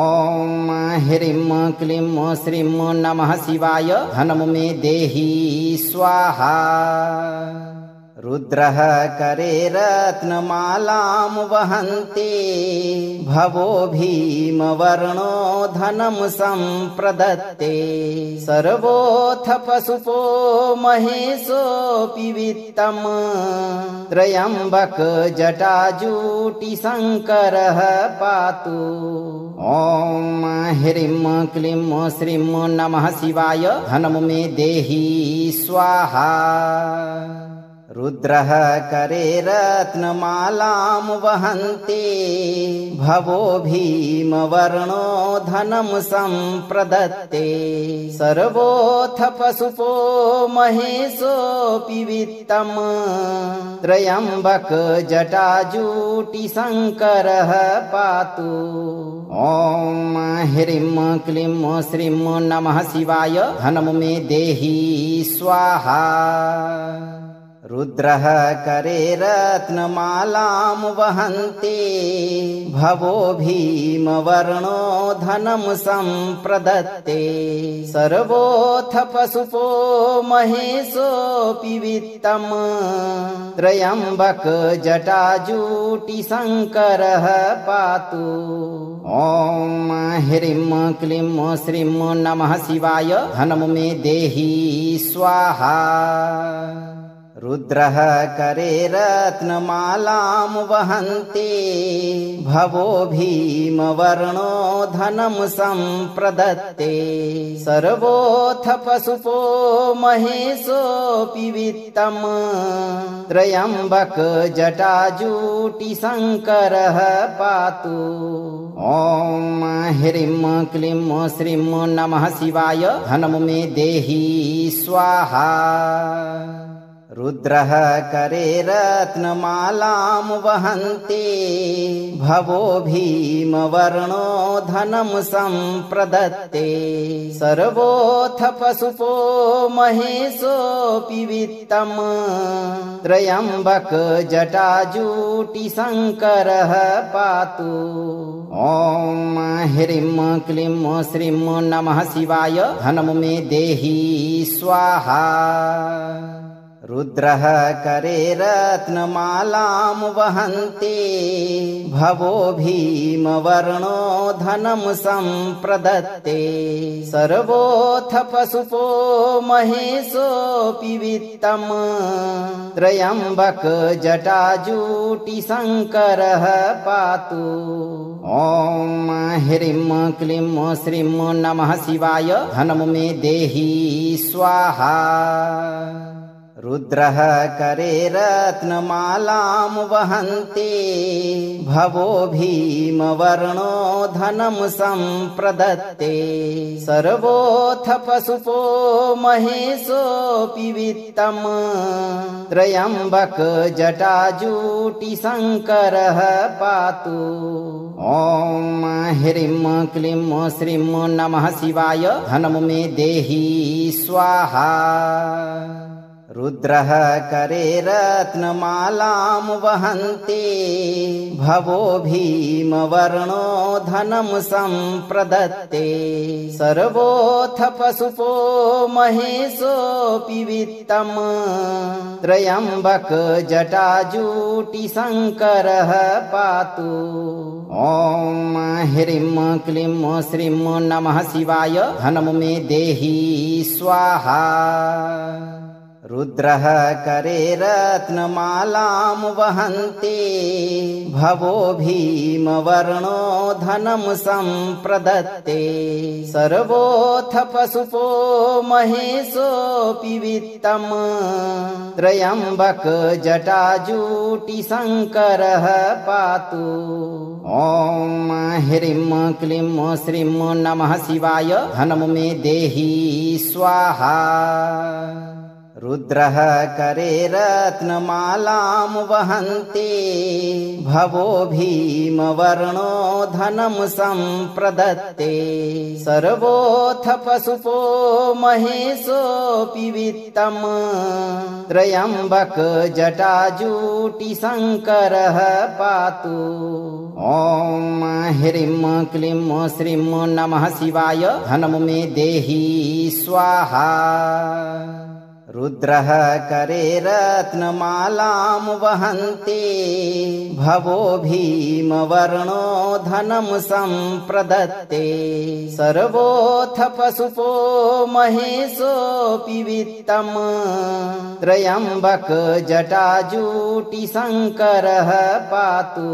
ॐ ह्रीं क्लीं श्रीं नमः शिवाय धनं मे देहि स्वाहा। रुद्रः करे रत्नमालां वहन्ते भवो भीमवर्णो धनं सम्प्रदत्ते सर्वोऽथ पशुपो महेशोऽपि वित्तम् त्र्यम्बक जटाजूटिशङ्करः पातु। ॐ ह्रीं क्लीं श्रीं नमः शिवाय धनं मे देहि स्वाहा। रुद्रः करे रत्नमालां वहन्ते भवो भीमवर्णो धनं सम्प्रदत्ते सर्वोऽथ पशुपो महेशोऽपि वित्तम् त्र्यम्बक जटाजूटिशङ्करः पातु। ॐ ह्रीं क्लीं श्रीं नमः शिवाय धनं मे देहि स्वाहा। रुद्रः करे रत्नमालां वहन्ते भवो भीमवर्णो धनं सम्प्रदत्ते सर्वोऽथ पशुपो महेशोऽपि वित्तम् त्र्यम्बक जटाजूटिशङ्करः पातु। ॐ ह्रीं क्लीं श्रीं नमः शिवाय धनं मे देहि स्वाहा। रुद्रः करे रत्नमालां वहन्ते भवो भीमवर्णो धनं सम्प्रदत्ते सर्वोऽथ पशुपो महेशोऽपि वित्तम् त्र्यम्बक जटाजूटिशङ्करः पातु। ॐ ह्रीं क्लीं श्रीं नमः शिवाय धनं मे देहि स्वाहा। रुद्रः करे रत्नमालां वहन्ते भवो भीमवर्णो धनं सम्प्रदत्ते सर्वोऽथ पशुपो महेशोऽपि वित्तम् त्र्यम्बक जटाजूटिशङ्करः पातु। ॐ ह्रीं क्लीं श्रीं नमः शिवाय धनं मे देहि स्वाहा। रुद्रः करे रत्नमालां वहन्ते भवो भीमवर्णो धनं सम्प्रदत्ते सर्वोऽथ पशुपो महेशोऽपि वित्तम् त्र्यम्बक जटाजूटिशङ्करः पातु। ॐ ह्रीं क्लीं श्रीं नमः शिवाय धनं मे देहि स्वाहा। रुद्रः करे रत्नमालां वहन्ते भवो भीमवर्णो धनं सम्प्रदत्ते सर्वोऽथ पशुपो महेशोऽपि वित्तम् त्र्यम्बक जटाजूटिशङ्करः पातु। ॐ ह्रीं क्लीं श्रीं नमः शिवाय धनं मे देहि स्वाहा। रुद्रः करे रत्नमालां वहन्ते भवो भीमवर्णो धनं सम्प्रदत्ते सर्वोऽथ पशुपो महेशोऽपि वित्तम् त्र्यम्बक जटाजूटिशङ्करः पातु। ॐ ह्रीं क्लीं श्रीं नमः शिवाय धनं मे देहि स्वाहा। रुद्रः करे रत्नमालां वहन्ते भवो भीमवर्णो धनं सम्प्रदत्ते सर्वोऽथ पशुपो महेशोऽपि वित्तम् त्र्यम्बक जटाजूटिशङ्करः पातु। ॐ ह्रीं क्लीं श्रीं नमः शिवाय धनं मे देहि स्वाहा। रुद्रः करे रत्नमालां वहन्ते भवो भीमवर्णो धनं सम्प्रदत्ते सर्वोऽथ पशुपो महेशोऽपि वित्तम् त्र्यम्बक जटाजूटिशङ्करः पातु। ॐ ह्रीं क्लीं श्रीं नमः शिवाय धनं मे देहि स्वाहा। रुद्रः करे रत्नमालां वहन्ते भवो भीमवर्णो धनं सम्प्रदत्ते सर्वोऽथ पशुपो महेशोऽपि वित्तम् त्र्यम्बक जटाजूटिशङ्करः पातु।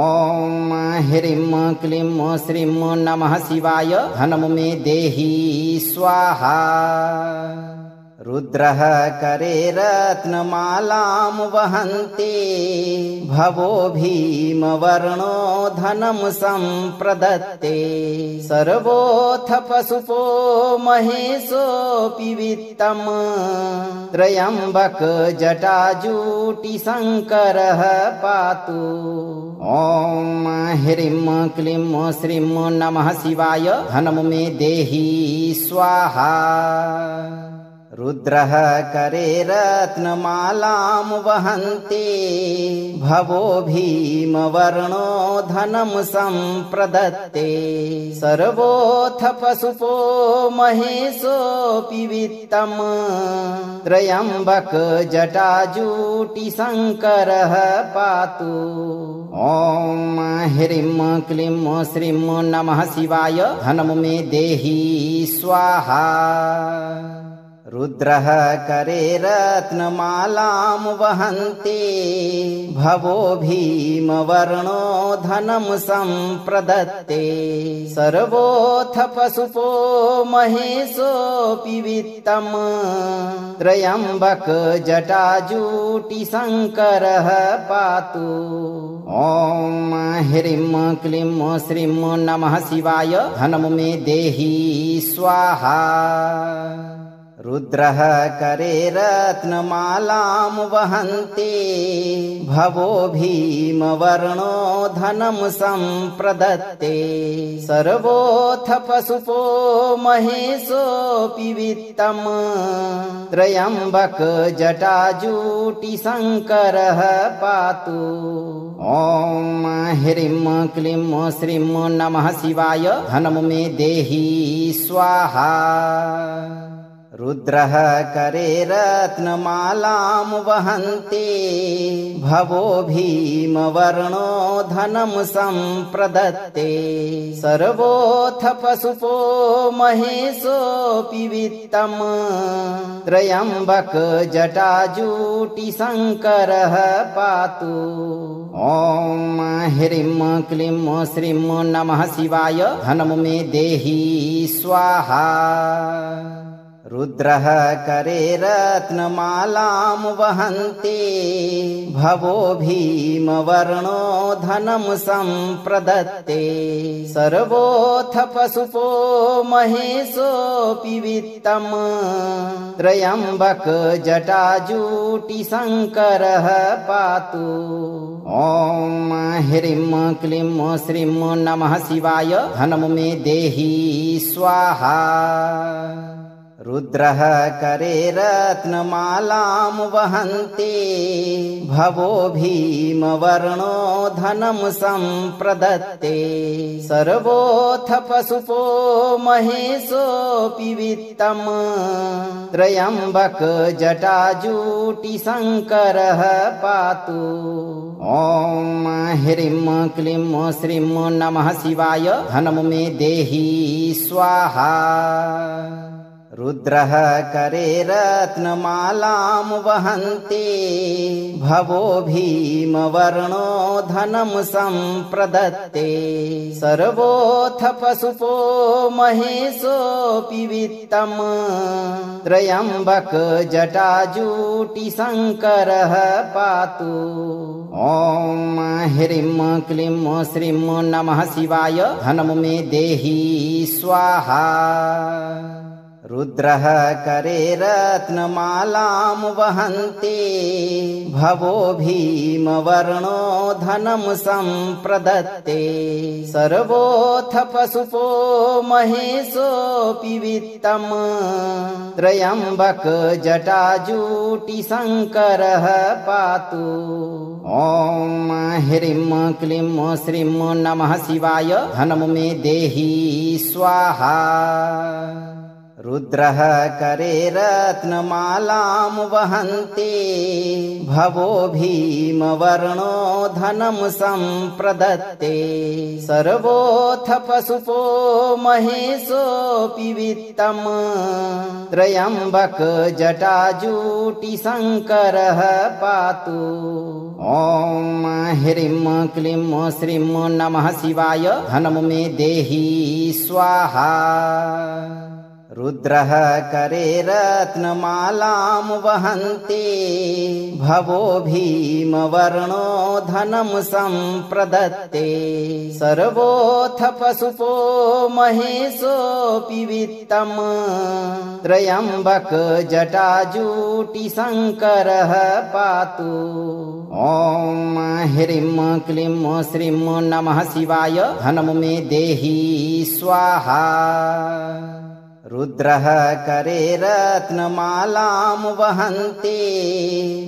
ॐ ह्रीं क्लीं श्रीं नमः शिवाय धनं मे देहि स्वाहा। रुद्रः करे रत्नमालां वहन्ते भवो भीमवर्णो धनं सम्प्रदत्ते सर्वोऽथ पशुपो महेशोऽपि वित्तम् त्र्यम्बक जटाजूटिशङ्करः पातु। ॐ ह्रीं क्लीं श्रीं नमः शिवाय धनं मे देहि स्वाहा। रुद्रः करे रत्नमालां वहन्ते भवो भीमवर्णो धनं सम्प्रदत्ते सर्वोऽथ पशुपो महेशोऽपि वित्तम् त्र्यम्बक जटाजूटिशङ्करः पातु। ॐ ह्रीं क्लीं श्रीं नमः शिवाय धनं मे देहि स्वाहा। रुद्रः करे रत्नमालां वहन्ते भवो भीमवर्णो धनं सम्प्रदत्ते सर्वोऽथ पशुपो महेशोऽपि वित्तम् त्र्यम्बक जटाजूटिशङ्करः पातु। ॐ ह्रीं क्लीं श्रीं नमः शिवाय धनं मे देहि स्वाहा। रुद्रः करे रत्नमालां वहन्ते भवो भीमवर्णो धनं सम्प्रदत्ते सर्वोऽथ पशुपो महेशोऽपि वित्तम् त्र्यम्बक जटाजूटिशङ्करः पातु। ॐ ह्रीं क्लीं श्रीं नमः शिवाय धनं मे देहि स्वाहा। रुद्रः करे रत्नमालां वहन्ति भवो भीमवर्णो धनं सम्प्रदत्ते सर्वोऽथ पशुपो महेशोऽपि वित्तम् त्र्यम्बक जटाजूटिशङ्करः पातु। ॐ ह्रीं क्लीं श्रीं नमः शिवाय धनं मे देहि स्वाहा। रुद्रः करे रत्नमालां वहन्ति भवो भीमवर्णो धनं सम्प्रदत्ते सर्वोऽथ पशुपो महेशोऽपि वित्तम् त्र्यम्बक जटाजूटिशङ्करः पातु। ॐ ह्रीं क्लीं श्रीं नमः शिवाय धनं मे देहि स्वाहा। रुद्रः करे रत्नमालां वहन्ति भवो भीमवर्णो धनं सम्प्रदत्ते सर्वोऽथ पशुपो महेशोऽपि वित्तम् त्र्यम्बक जटाजूटिशङ्करः पातु। ॐ ह्रीं क्लीं श्रीं नमः शिवाय धनं मे देहि स्वाहा। रुद्रः करे रत्नमालां वहन्ति भवो भीमवर्णो धनं सम्प्रदत्ते सर्वोऽथ पशुपो महेशोऽपि वित्तम् त्र्यम्बक जटाजूटिशङ्करः पातु। ॐ ह्रीं क्लीं श्रीं नमः शिवाय धनं मे देहि स्वाहा। रुद्रः करे रत्नमालां वहन्ति भवो भीमवर्णो धनं सम्प्रदत्ते सर्वोऽथ पशुपो महेशोऽपि वित्तम् त्र्यम्बक जटाजूटिशङ्करः पातु। ॐ ह्रीं क्लीं श्रीं नमः शिवाय धनं मे देहि स्वाहा। रुद्रः करे रत्नमालां वहन्ति भवो भीमवर्णो धनं सम्प्रदत्ते सर्वोऽथ पशुपो महेशोऽपि वित्तम् त्र्यम्बक जटाजूटिशङ्करः पातु। ॐ ह्रीं क्लीं श्रीं नमः शिवाय धनं मे देहि स्वाहा। रुद्रः करे रत्नमालां वहन्ति भवो भीमवर्णो धनं सम्प्रदत्ते सर्वोऽथ पशुपो महेशोऽपि वित्तम् त्र्यम्बक जटाजूटिशङ्करः पातु। ॐ ह्रीं क्लीं श्रीं नमः शिवाय धनं मे देहि स्वाहा। रुद्रः करे रत्नमालां वहन्ति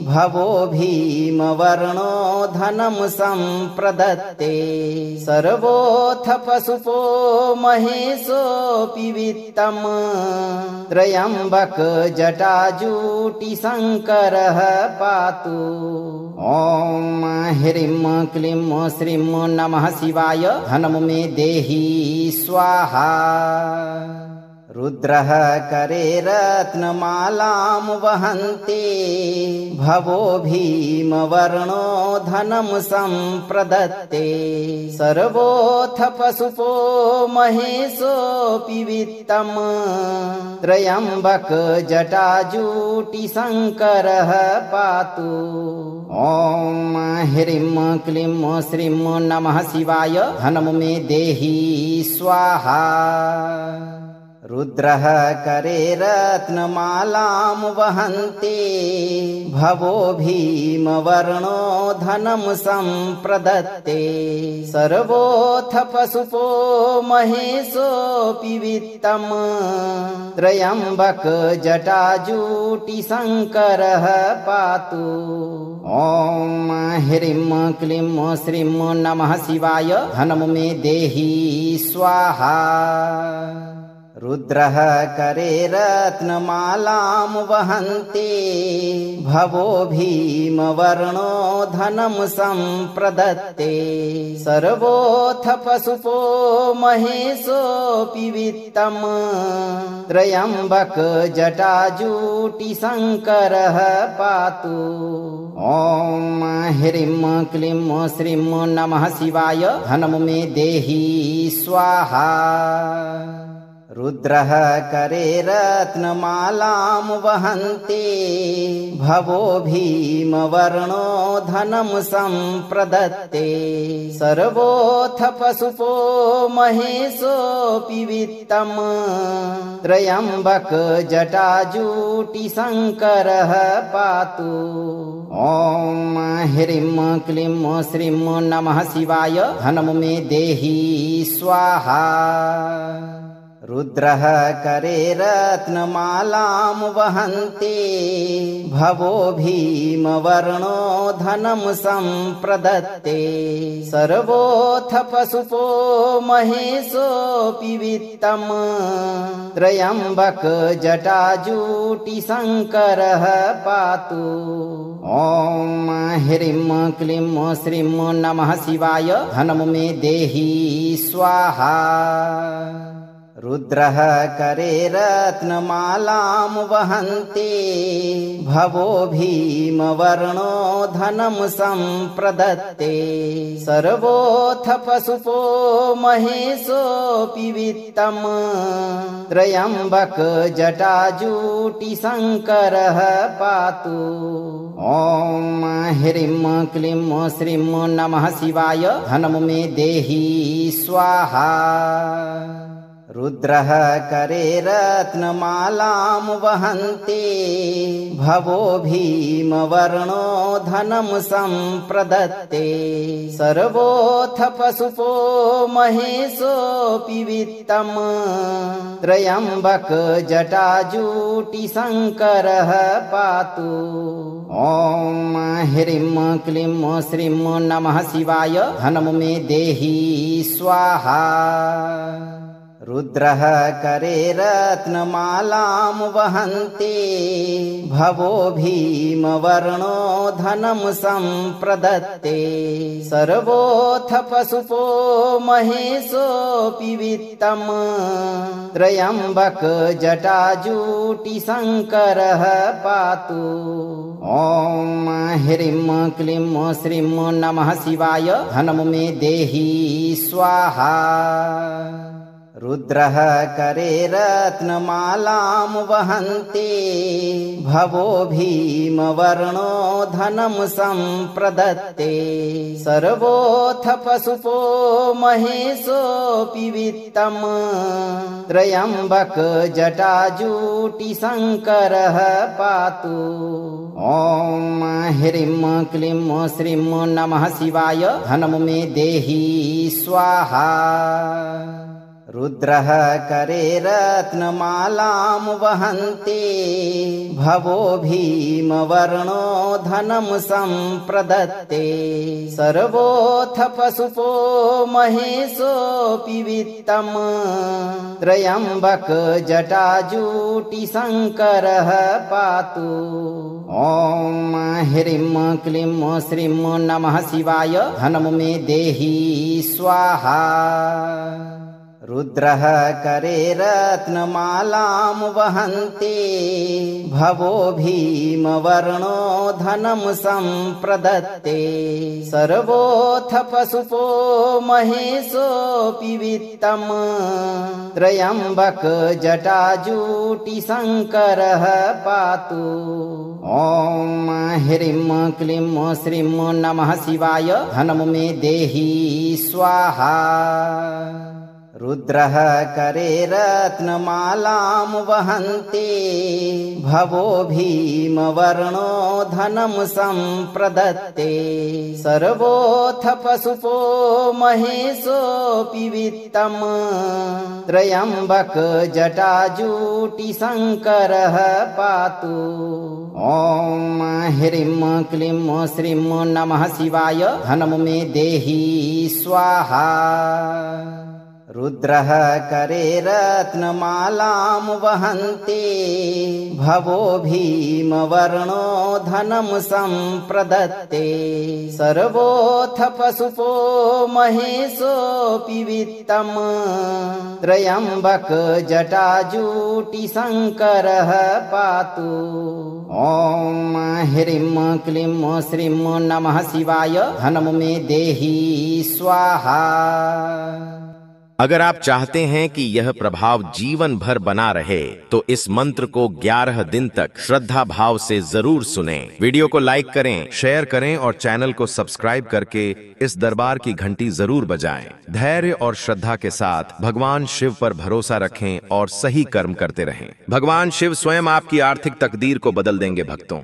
भवो भीमवर्णो धनं सम्प्रदत्ते सर्वोऽथ पशुपो महेशोऽपि वित्तम् त्र्यम्बक जटाजूटिशङ्करः पातु। ॐ ह्रीं क्लीं श्रीं नमः शिवाय धनं मे देहि स्वाहा। रुद्रः करे रत्नमालां वहन्ति भवो भीमवर्णो धनं सम्प्रदत्ते सर्वोऽथ पशुपो महेशोऽपि वित्तम् त्र्यम्बक जटाजूटिशङ्करः पातु। ॐ ह्रीं क्लीं श्रीं नमः शिवाय धनं मे देहि स्वाहा। रुद्रः करे रत्नमालां वहन्ति भवो भीमवर्णो धनं सम्प्रदत्ते सर्वोऽथ पशुपो महेशोऽपि वित्तम् त्र्यम्बक जटाजूटिशङ्करः पातु। ॐ ह्रीं क्लीं श्रीं नमः शिवाय धनं मे देहि स्वाहा। रुद्रः करे रत्नमालां वहन्ते भवो भीमवर्णो धनं सम्प्रदत्ते सर्वोऽथ पशुपो महेशोऽपि वित्तम् त्र्यम्बक जटाजूटिशङ्करः पातु। ॐ ह्रीं क्लीं श्रीं नमः शिवाय धनं मे देहि स्वाहा। रुद्रः करे रत्नमालां वहन्ते भवो भीमवर्णो धनं सम्प्रदत्ते सर्वोऽथ पशुपो महेशोऽपि वित्तम् त्र्यम्बक जटाजूटिशङ्करः पातु। ॐ ह्रीं क्लीं श्रीं नमः शिवाय धनं मे देहि स्वाहा। रुद्रः करे रत्नमालां वहन्ते भवो भीमवर्णो धनं सम्प्रदत्ते सर्वोऽथ पशुपो महेशोऽपि वित्तम् त्र्यम्बक जटाजूटिशङ्करः पातु। ॐ ह्रीं क्लीं श्रीं नमः शिवाय धनं मे देहि स्वाहा। रुद्रः करे रत्नमालां वहन्ते भवो भीमवर्णो धनं सम्प्रदत्ते सर्वोऽथ पशुपो महेशोऽपि वित्तम् त्र्यम्बक जटाजूटिशङ्करः पातु। ॐ ह्रीं क्लीं श्रीं नमः शिवाय धनं मे देहि स्वाहा। रुद्रः करे रत्नमालां वहन्ते भवो भीमवर्णो धनं सम्प्रदत्ते सर्वोऽथ पशुपो महेशोऽपि वित्तम् त्र्यम्बक जटाजूटिशङ्करः पातु। ॐ ह्रीं क्लीं श्रीं नमः शिवाय धनं मे देहि स्वाहा। रुद्रः करे रत्नमालां वहन्ते भवो भीमवर्णो धनं सम्प्रदत्ते सर्वोऽथ पशुपो महेशोऽपि वित्तम् त्र्यम्बक जटाजूटिशङ्करः पातु। ॐ ह्रीं क्लीं श्रीं नमः शिवाय धनं मे देहि स्वाहा। रुद्रः करे रत्नमालां वहन्ते भवो भीमवर्णो धनं सम्प्रदत्ते सर्वोऽथ पशुपो महेशोऽपि वित्तम् त्र्यम्बक जटाजूटिशङ्करः पातु। ॐ ह्रीं क्लीं श्रीं नमः शिवाय धनं मे देहि स्वाहा। रुद्रः करे रत्नमालां वहन्ते भवो भीमवर्णो धनं सम्प्रदत्ते सर्वोऽथ पशुपो महेशोऽपि वित्तम् त्र्यम्बक जटाजूटिशङ्करः पातु। ॐ ह्रीं क्लीं श्रीं नमः शिवाय धनं मे देहि स्वाहा। रुद्रः करे रत्नमालां वहन्ते भवो भीमवर्णो धनं सम्प्रदत्ते सर्वोऽथ पशुपो महेशोऽपि वित्तम् त्र्यम्बक जटाजूटिशङ्करः पातु। ॐ ह्रीं क्लीं श्रीं नमः शिवाय धनं मे देहि स्वाहा। रुद्रः करे रत्नमालां वहन्ते भवो भीमवर्णो धनं सम्प्रदत्ते सर्वोऽथ पशुपो महेशोऽपि वित्तम् त्र्यम्बक जटाजूटिशङ्करः पातु। ॐ ह्रीं क्लीं श्रीं नमः शिवाय धनं मे देहि स्वाहा। रुद्रः करे रत्नमालां वहन्ति भवो भीमवर्णो धनं सम्प्रदत्ते सर्वोऽथ पशुपो महेशोऽपि वित्तम् त्र्यम्बक जटाजूटिशङ्करः पातु। ॐ ह्रीं क्लीं श्रीं नमः शिवाय धनं मे देहि स्वाहा। अगर आप चाहते हैं कि यह प्रभाव जीवन भर बना रहे तो इस मंत्र को 11 दिन तक श्रद्धा भाव से जरूर सुनें। वीडियो को लाइक करें, शेयर करें और चैनल को सब्सक्राइब करके इस दरबार की घंटी जरूर बजाएं। धैर्य और श्रद्धा के साथ भगवान शिव पर भरोसा रखें और सही कर्म करते रहें। भगवान शिव स्वयं आपकी आर्थिक तकदीर को बदल देंगे भक्तों।